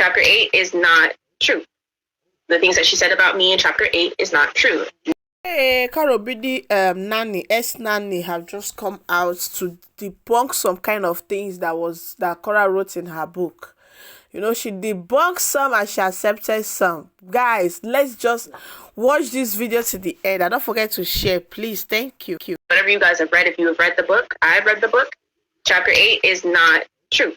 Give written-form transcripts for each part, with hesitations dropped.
chapter 8 is not true. The things that she said about me in chapter 8 is not true. Hey, Obidi, Nanny, Nanny have just come out to debunk some kind of things that Korra wrote in her book. You know, she debunked some and she accepted some. Guys, let's just watch this video to the end. And don't forget to share, please. Thank you. Whatever you guys have read, if you have read the book, I've read the book. Chapter 8 is not true.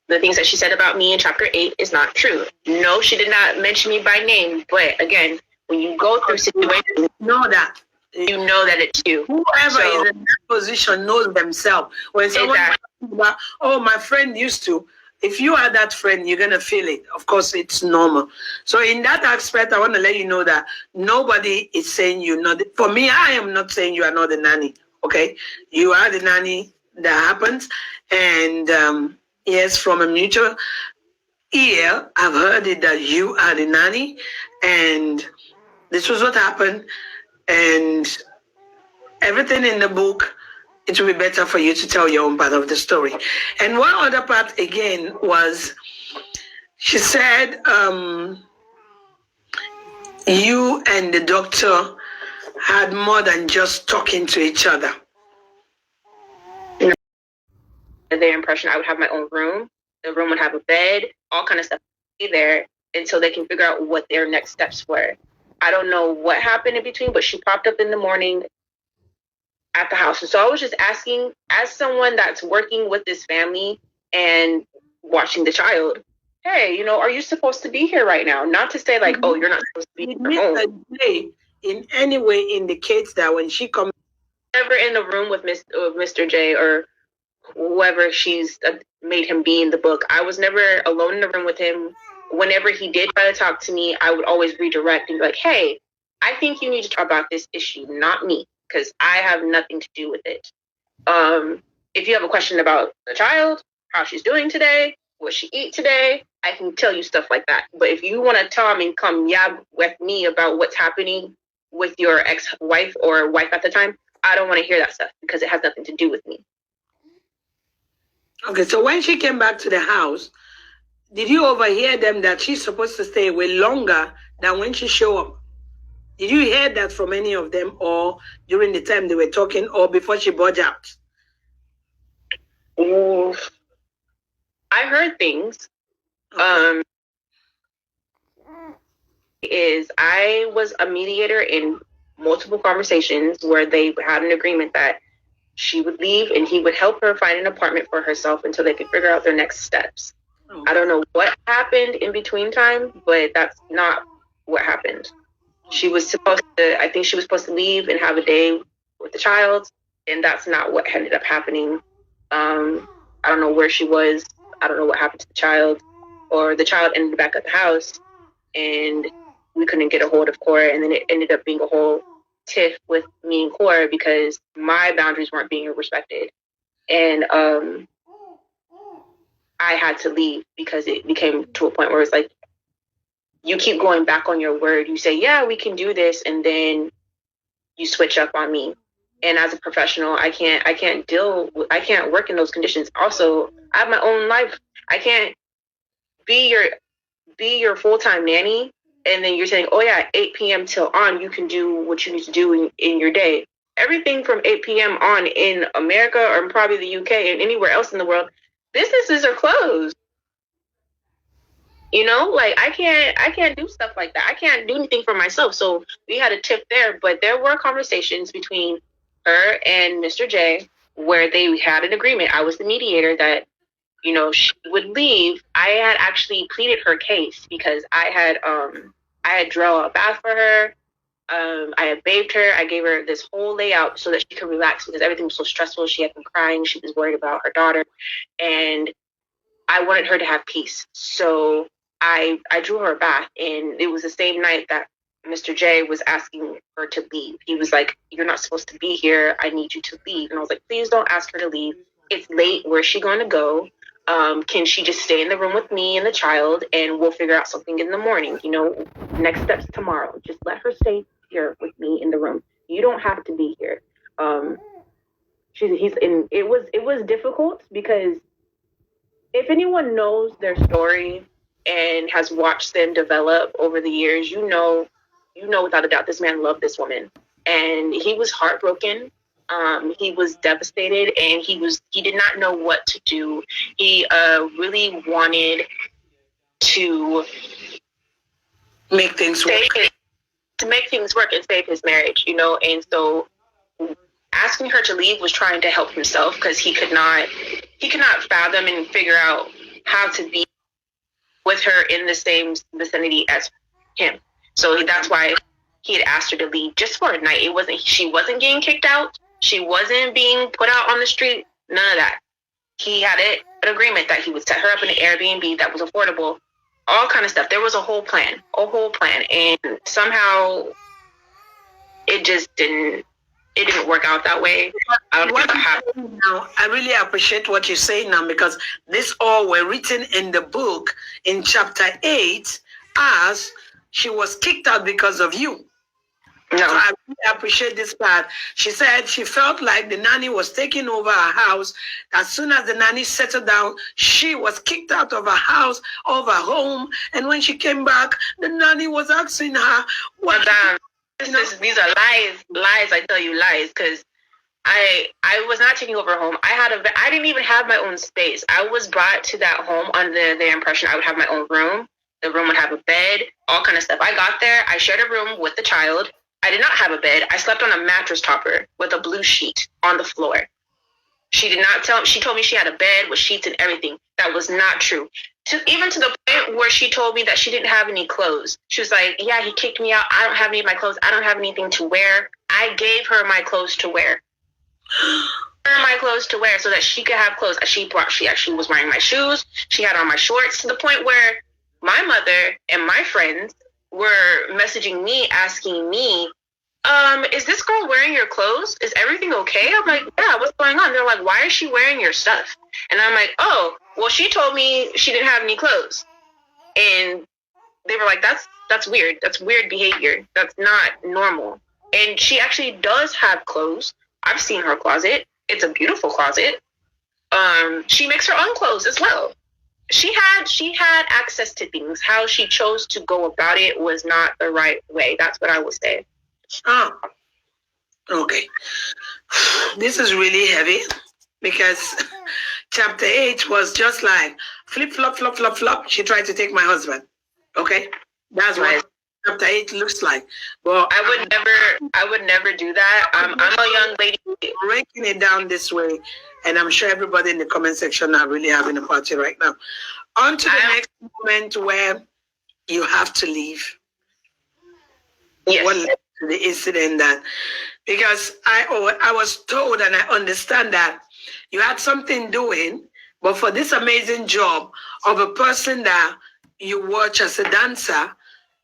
The things that she said about me in chapter 8 is not true. No, she did not mention me by name. But again, when you go through situations, you know that it's you. Whoever is in that position knows themselves. When someone about, oh, my friend used to, if you are that friend, you're going to feel it. Of course, it's normal. So in that aspect, I want to let you know that nobody is saying you're not. For me, I am not saying you are not the nanny. Okay? You are the nanny that happens. And yes, from a mutual ear, I've heard it that you are the nanny. And this was what happened. And everything in the book, it will be better for you to tell your own part of the story. And one other part, again, was she said you and the doctor had more than just talking to each other. Their impression, I would have my own room. The room would have a bed, all kind of stuff be there until they can figure out what their next steps were. I don't know what happened in between, but she popped up in the morning at the house. And so I was just asking, as someone that's working with this family and watching the child, hey, you know, are you supposed to be here right now? Not to say like, oh, you're not supposed to be here. In any way indicates that when she comes, never in the room with Mr. J or whoever she's made him be in the book. I was never alone in the room with him. Whenever he did try to talk to me, I would always redirect and be like, hey, I think you need to talk about this issue, not me, because I have nothing to do with it. If you have a question about the child, how she's doing today, what she eat today, I can tell you stuff like that. But if you want to tell me, come yab with me about what's happening with your ex-wife or wife at the time, I don't want to hear that stuff because it has nothing to do with me. Okay, so when she came back to the house, did you overhear them that she's supposed to stay away longer than when she showed up? Did you hear that from any of them, or during the time they were talking, or before she budged out? Ooh, I heard things. Okay. I was a mediator in multiple conversations where they had an agreement that she would leave and he would help her find an apartment for herself until they could figure out their next steps. Oh. I don't know what happened in between time, but that's not what happened. She was supposed to leave and have a day with the child, and that's not what ended up happening. I don't know where she was. I don't know what happened to the child, or the child ended back at the house and we couldn't get a hold of Korra, and then it ended up being a whole tiff with me and Korra because my boundaries weren't being respected. And I had to leave because it became to a point where it's like, you keep going back on your word. You say, yeah, we can do this. And then you switch up on me. And as a professional, I can't work in those conditions. Also, I have my own life. I can't be your full-time nanny. And then you're saying, oh yeah, 8 p.m. till on, you can do what you need to do in your day. Everything from 8 p.m. on in America or probably the UK and anywhere else in the world, businesses are closed. You know, like I can't do stuff like that. I can't do anything for myself. So we had a tip there, but there were conversations between her and Mr. J where they had an agreement. I was the mediator that, you know, she would leave. I had actually pleaded her case because I had drawn a bath for her. I had bathed her. I gave her this whole layout so that she could relax because everything was so stressful. She had been crying. She was worried about her daughter. And I wanted her to have peace. So I drew her a bath. And it was the same night that Mr. J was asking her to leave. He was like, you're not supposed to be here. I need you to leave. And I was like, please don't ask her to leave. It's late. Where's she going to go? Can she just stay in the room with me and the child and we'll figure out something in the morning? You know, next steps tomorrow. Just let her stay here with me in the room. You don't have to be here. It was difficult because if anyone knows their story and and has watched them develop over the years, you know without a doubt this man loved this woman, and he was heartbroken. He was devastated, and he did not know what to do. He really wanted to make things work. To make things work and save his marriage, and so asking her to leave was trying to help himself, because he could not fathom and figure out how to be with her in the same vicinity as him. So that's why he had asked her to leave just for a night. She wasn't getting kicked out. She wasn't being put out on the street. None of that. He had an agreement that he would set her up in an Airbnb that was affordable. All kind of stuff. There was a whole plan, and somehow it just didn't work out that way. I really appreciate what you're saying now, because this all were written in the book in chapter 8 as she was kicked out because of you. No. So I really appreciate this part. She said she felt like the nanny was taking over her house. As soon as the nanny settled down, she was kicked out of her house, of her home. And when she came back, the nanny was asking her, what? These are lies. I tell you, lies, because I was not taking over a home. I didn't even have my own space. I was brought to that home under the impression I would have my own room. The room would have a bed, all kind of stuff. I got there. I shared a room with the child. I did not have a bed. I slept on a mattress topper with a blue sheet on the floor. She told me she had a bed with sheets and everything. That was not true. Even to the point where she told me that she didn't have any clothes. She was like, yeah, he kicked me out. I don't have any of my clothes. I don't have anything to wear. I gave her my clothes to wear. So that she could have clothes. She actually was wearing my shoes. She had on my shorts, to the point where my mother and my friends were messaging me, asking me, is this girl wearing your clothes? Is everything okay? I'm like, yeah, what's going on? They're like, why is she wearing your stuff? And I'm like, oh, well, she told me she didn't have any clothes. And they were like, that's weird. That's weird behavior. That's not normal. And she actually does have clothes. I've seen her closet. It's a beautiful closet. She makes her own clothes as well. She had access to things. How she chose to go about it was not the right way. That's what I would say. Oh, okay. This is really heavy, because chapter 8 was just like flip, flop, flop, flop, flop. She tried to take my husband. Okay, that's what chapter 8 looks like. Well, I would never do that. I'm a young lady. Breaking it down this way, and I'm sure everybody in the comment section are really having a party right now. On to the next moment where you have to leave. Yes. What led to the incident that, because I was told, and I understand that you had something doing, but for this amazing job of a person that you watch as a dancer,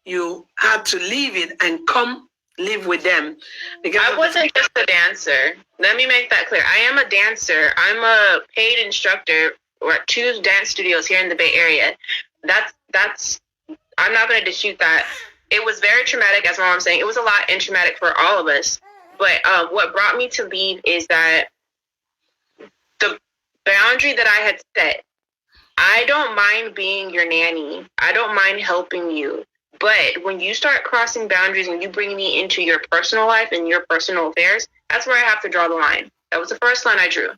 you had to leave it and come live with them. Because I wasn't just a dancer. Let me make that clear. I am a dancer. I'm a paid instructor at 2 dance studios here in the Bay Area. That's I'm not going to dispute that. It was very traumatic, as my mom's saying. It was a lot and traumatic for all of us. But what brought me to leave is that the boundary that I had set, I don't mind being your nanny. I don't mind helping you. But when you start crossing boundaries and you bring me into your personal life and your personal affairs, that's where I have to draw the line. That was the first line I drew.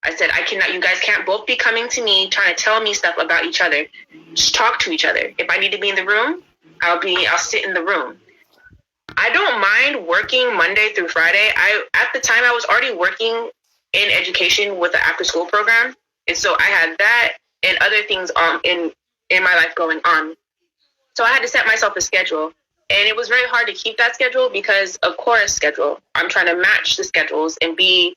I said, you guys can't both be coming to me trying to tell me stuff about each other. Just talk to each other. If I need to be in the room, I'll sit in the room. I don't mind working Monday through Friday. At the time I was already working in education with the after school program. And so I had that and other things in my life going on. So I had to set myself a schedule. And it was very hard to keep that schedule because of Korra's schedule. I'm trying to match the schedules and be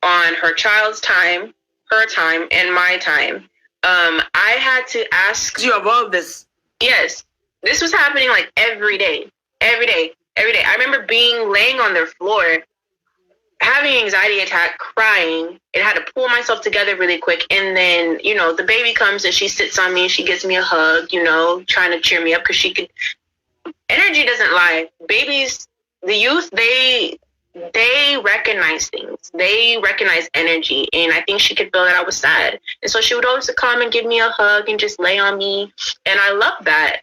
on her child's time, her time, and my time. I had to ask you about this. Yes. This was happening like every day. I remember laying on their floor, having an anxiety attack, crying, and had to pull myself together really quick. And then, the baby comes and she sits on me. She gives me a hug, trying to cheer me up because energy doesn't lie. Babies, the youth, they they recognize things. They recognize energy. And I think she could feel that I was sad. And so she would always come and give me a hug and just lay on me. And I love that.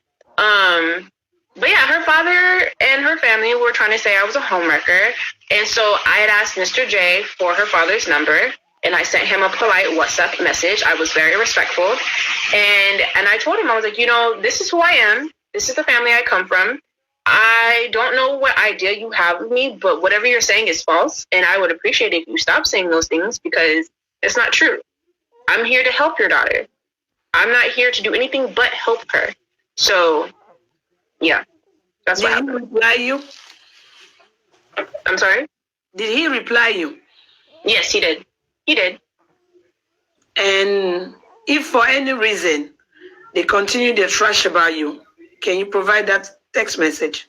But yeah, her father and her family were trying to say I was a homewrecker. And so I had asked Mr. J for her father's number. And I sent him a polite WhatsApp message. I was very respectful. And I told him, I was like, this is who I am. This is the family I come from. I don't know what idea you have of me, but whatever you're saying is false. And I would appreciate it if you stop saying those things because it's not true. I'm here to help your daughter. I'm not here to do anything but help her. So, yeah, that's what happened. Did he reply you? I'm sorry? Did he reply you? Yes, he did. He did. And if for any reason they continue to trash about you, can you provide that text message?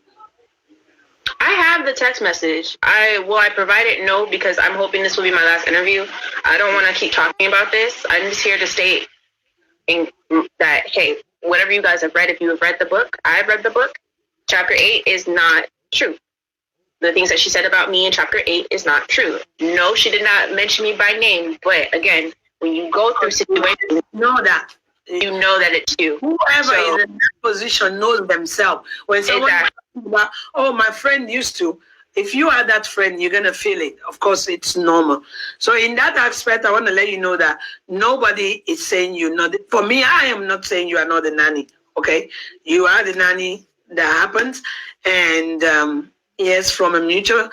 I have the text message. I provide it? No, because I'm hoping this will be my last interview. I don't want to keep talking about this. I'm just here to state that, hey, whatever you guys have read, if you have read the book, I've read the book. Chapter 8 is not true. The things that she said about me in chapter 8 is not true. No, she did not mention me by name. But again, when you go through situations, you know that it's you. Whoever is in that position knows themselves. When someone about, oh, my friend used to, if you are that friend, you're going to feel it. Of course, it's normal. So in that aspect, I want to let you know that nobody is saying you're not. For me, I am not saying you are not the nanny. Okay? You are the nanny that happens. And yes, from a mutual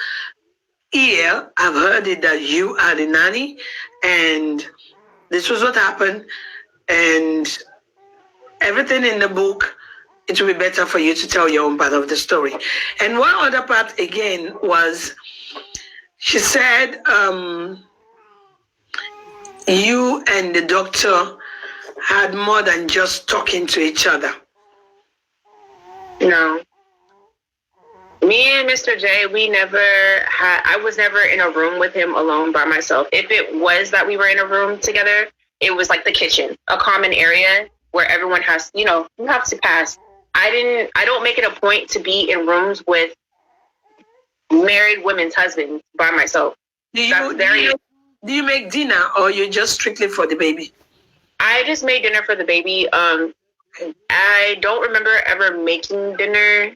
ear, I've heard it that you are the nanny. And this was what happened. And everything in the book, it will be better for you to tell your own part of the story. And one other part, again, was she said you and the doctor had more than just talking to each other. No. Me and Mr. J, I was never in a room with him alone by myself. If it was that we were in a room together, it was like the kitchen, a common area where everyone has, you have to pass. I don't make it a point to be in rooms with married women's husbands by myself. Do you make dinner or you just strictly for the baby? I just made dinner for the baby. I don't remember ever making dinner.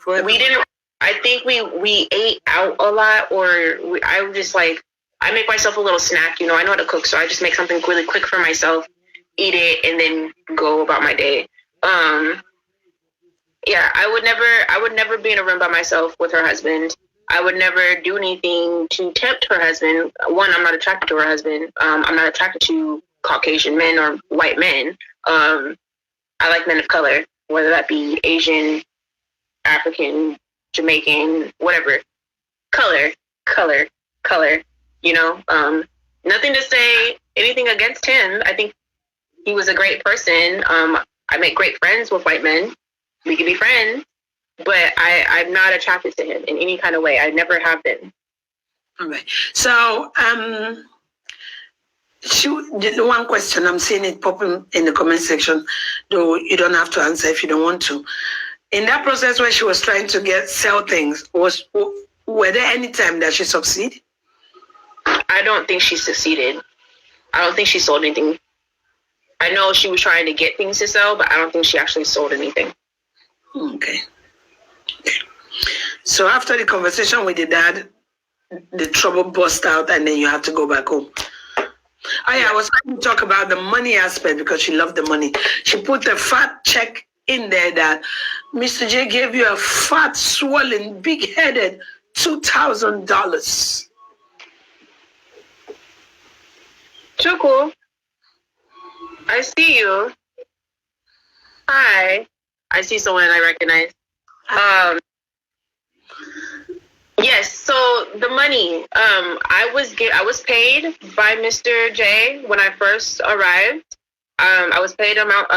We didn't. I think we ate out a lot, I was just like, I make myself a little snack. I know how to cook, so I just make something really quick for myself, eat it, and then go about my day. Yeah, I would never be in a room by myself with her husband. I would never do anything to tempt her husband. One, I'm not attracted to her husband. I'm not attracted to Caucasian men or white men. I like men of color, whether that be Asian, African, Jamaican, whatever. Color. Nothing to say anything against him. I think he was a great person. I make great friends with white men. We can be friends, but I'm not attracted to him in any kind of way. I never have been. Okay. So, one question, I'm seeing it popping in the comment section, though you don't have to answer if you don't want to. In that process where she was trying to sell things, were there any time that she succeeded? I don't think she succeeded. I don't think she sold anything. I know she was trying to get things to sell, but I don't think she actually sold anything. Okay. So after the conversation with the dad, the trouble burst out and then you have to go back home. I was trying to talk about the money aspect because she loved the money. She put a fat check in there that Mr. J gave you a fat, swollen, big-headed $2,000. Chuku, I see you. Hi. I see someone I recognize. Yes, so the money. I was paid by Mr. J when I first arrived. I was paid the amount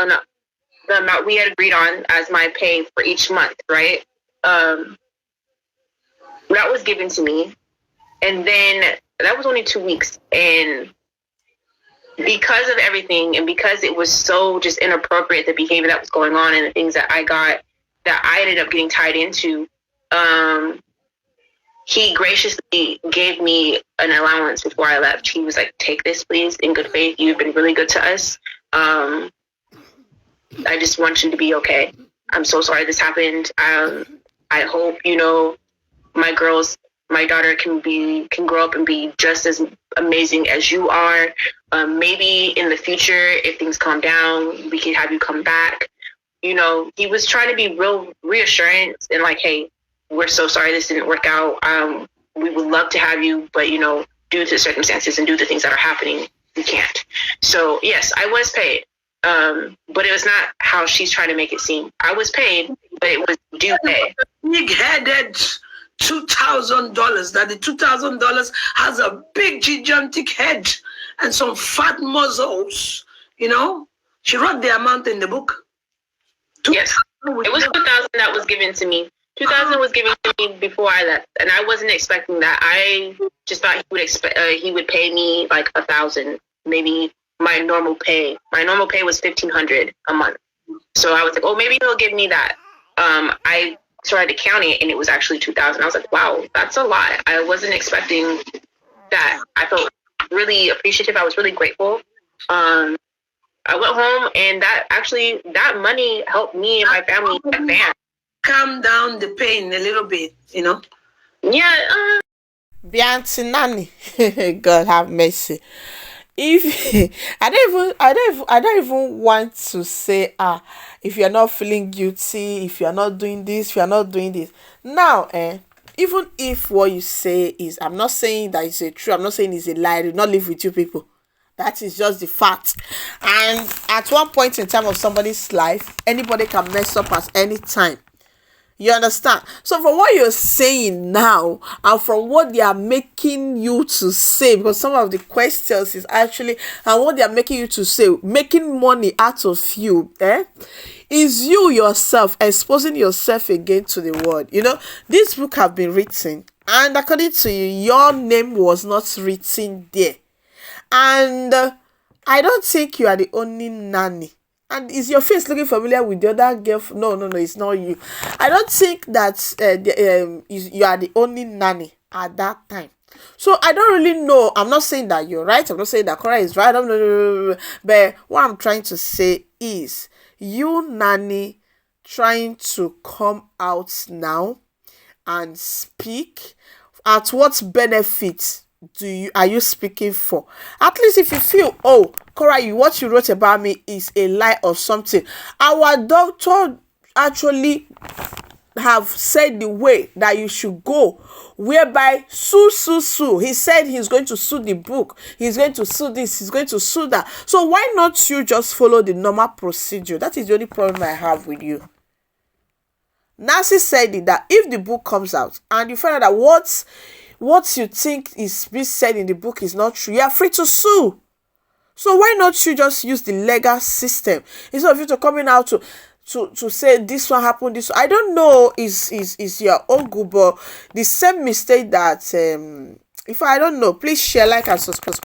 we had agreed on as my pay for each month, right? That was given to me. And then that was only 2 weeks. And because of everything and because it was so just inappropriate, the behavior that was going on and the things that I ended up getting tied into, he graciously gave me an allowance before I left. He was like, "Take this, please, in good faith. You've been really good to us. I just want you to be okay. I'm so sorry this happened. I hope, you know, my daughter can grow up and be just as amazing as you are. Maybe in the future, if things calm down, we can have you come back." You know, he was trying to be real reassurance and like, "Hey, we're so sorry this didn't work out. We would love to have you, but, you know, due to the circumstances and due to things that are happening, we can't." So yes, I was paid. But it was not how she's trying to make it seem. I was paid, but it was due pay. Big-headed $2,000. That the $2,000 has a big gigantic head and some fat muscles. You know, she wrote the amount in the book. Yes, it was 2,000 that was given to me. 2,000 was given to me before I left, and I wasn't expecting that. I just thought he would pay me like 1,000, maybe my normal pay. My normal pay was 1,500 a month, so I was like, "Oh, maybe he'll give me that." I tried to count it, and it was actually 2,000. I was like, "Wow, that's a lot." I wasn't expecting that. I felt really appreciative. I was really grateful. I went home, and that money helped me and my family advance. Calm down the pain a little bit, you know. Yeah. Bianti Nanny, God have mercy. If I don't even want to say if you're not feeling guilty, if you're not doing this, if you're not doing this. Now, even if what you say is, I'm not saying that it's a true, I'm not saying it's a lie, I do not live with you people. That is just the fact. And at one point in time of somebody's life, anybody can mess up at any time. You understand? So from what you're saying now, and from what they are making you to say, because some of the questions is actually, and what they are making you to say, making money out of you, is you yourself exposing yourself again to the world. You know, this book have been written, and according to you, your name was not written there. And I don't think you are the only nanny. And is your face looking familiar with the other girl? No, it's not you. I don't think that you are the only nanny at that time. So I don't really know. I'm not saying that you're right. I'm not saying that Korra is right. I don't know. But what I'm trying to say is, you nanny trying to come out now and speak, at what benefit are you speaking for? At least if you feel, oh, Korra, what you wrote about me is a lie or something, our doctor actually have said the way that you should go, whereby sue. He said he's going to sue the book, he's going to sue this, he's going to sue that. So why not you just follow the normal procedure? That is the only problem I have with you. Nancy said it, that if the book comes out and you find out that what you think is being said in the book is not true, you are free to sue. So why not you just use the legal system instead of you to coming out to say this one happened, this one. I don't know is your own good, but the same mistake that if I don't know, please share, like, and subscribe.